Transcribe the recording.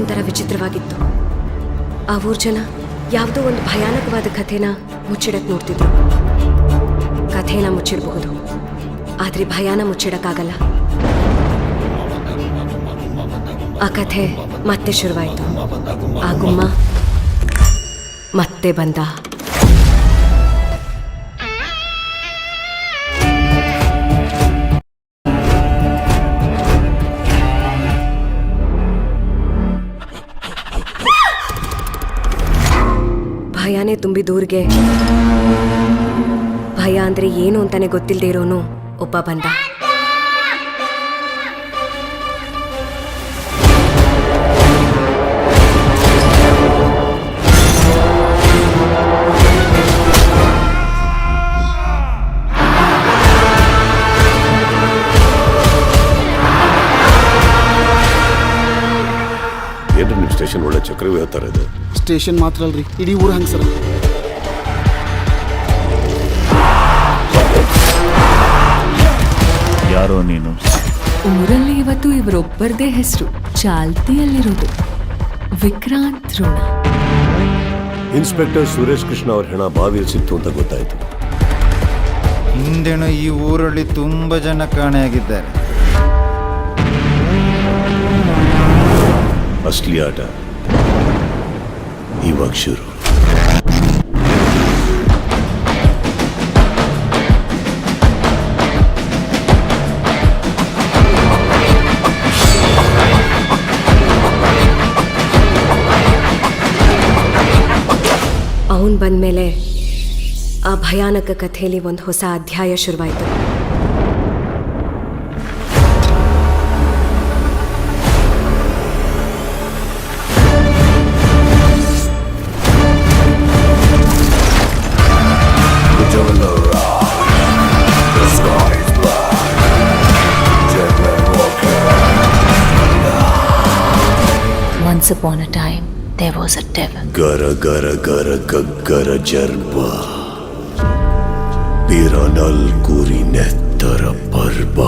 ಒಂಥರ ವಿಚಿತ್ರವಾಗಿತ್ತು. ಆ ಊರ್ ಜನ ಯಾವುದೋ ಒಂದು ಭಯಾನಕವಾದ ಕಥೆನ ಮುಚ್ಚಿಡಕ್ ನೋಡ್ತಿದ್ರು. ಕಥೆನ ಮುಚ್ಚಿಡಬಹುದು, ಆದ್ರೆ ಭಯಾನ ಮುಚ್ಚಿಡಕ್ಕಾಗಲ್ಲ. ಆ ಕಥೆ ಮತ್ತೆ ಶುರುವಾಯಿತು. ಆ ಗುಮ್ಮ ಮತ್ತೆ ಬಂದ. ಭಯನೇ ತುಂಬಿದೂರಿಗೆ ಭಯ ಅಂದ್ರೆ ಏನು ಅಂತಾನೆ ಗೊತ್ತಿಲ್ಲದೆ ಇರೋನು ಒಬ್ಬ ಬಂದ. ಏನ್ರಿ ನಿಮ್ಮ ಸ್ಟೇಷನ್ ಒಳ್ಳೆ ಚಕ್ರವ್ಯೂಹ ಥರ ಇದೆ. ಸ್ಟೇಷನ್ ಮಾತ್ರ ಅಲ್ರಿ, ಇಡೀ ಊರು ಹಂಗೆ ಸರ್. ಯಾರೋ ನೀನು? ಊರಲ್ಲಿ ಇವತ್ತು ಇವರೊಬ್ಬರದೇ ಹೆಸರು ಚಾಲ್ತಿಯಲ್ಲಿರೋದು, ವಿಕ್ರಾಂತ್ ಋಣ. ಇನ್ಸ್ಪೆಕ್ಟರ್ ಸುರೇಶ್ ಕೃಷ್ಣ ಅವ್ರ ಹೆಣ ಬಾವಿಯಲ್ಲಿ ಸಿಕ್ತು ಅಂತ ಗೊತ್ತಾಯ್ತು. ಹಿಂದೆನೂ ಈ ಊರಲ್ಲಿ ತುಂಬ ಜನ ಕಾಣೆಯಾಗಿದ್ದಾರೆ. ಅಸ್ಲಿ ಆಟ ಇವಾಗ ಶುರು. ಅವನು ಬಂದ್ಮೇಲೆ ಆ ಭಯಾನಕ ಕಥೆಯಲ್ಲಿ ಒಂದು ಹೊಸ ಅಧ್ಯಾಯ ಶುರುವಾಯಿತು. Once upon a time, there was a devil. ಗರ ಗರ ಗರ ಗಗ್ಗರ ಜರ್ಬ ಪಿರನಲ್ ಕುರಿ ನೆತ್ತರ ಪರ್ಬ.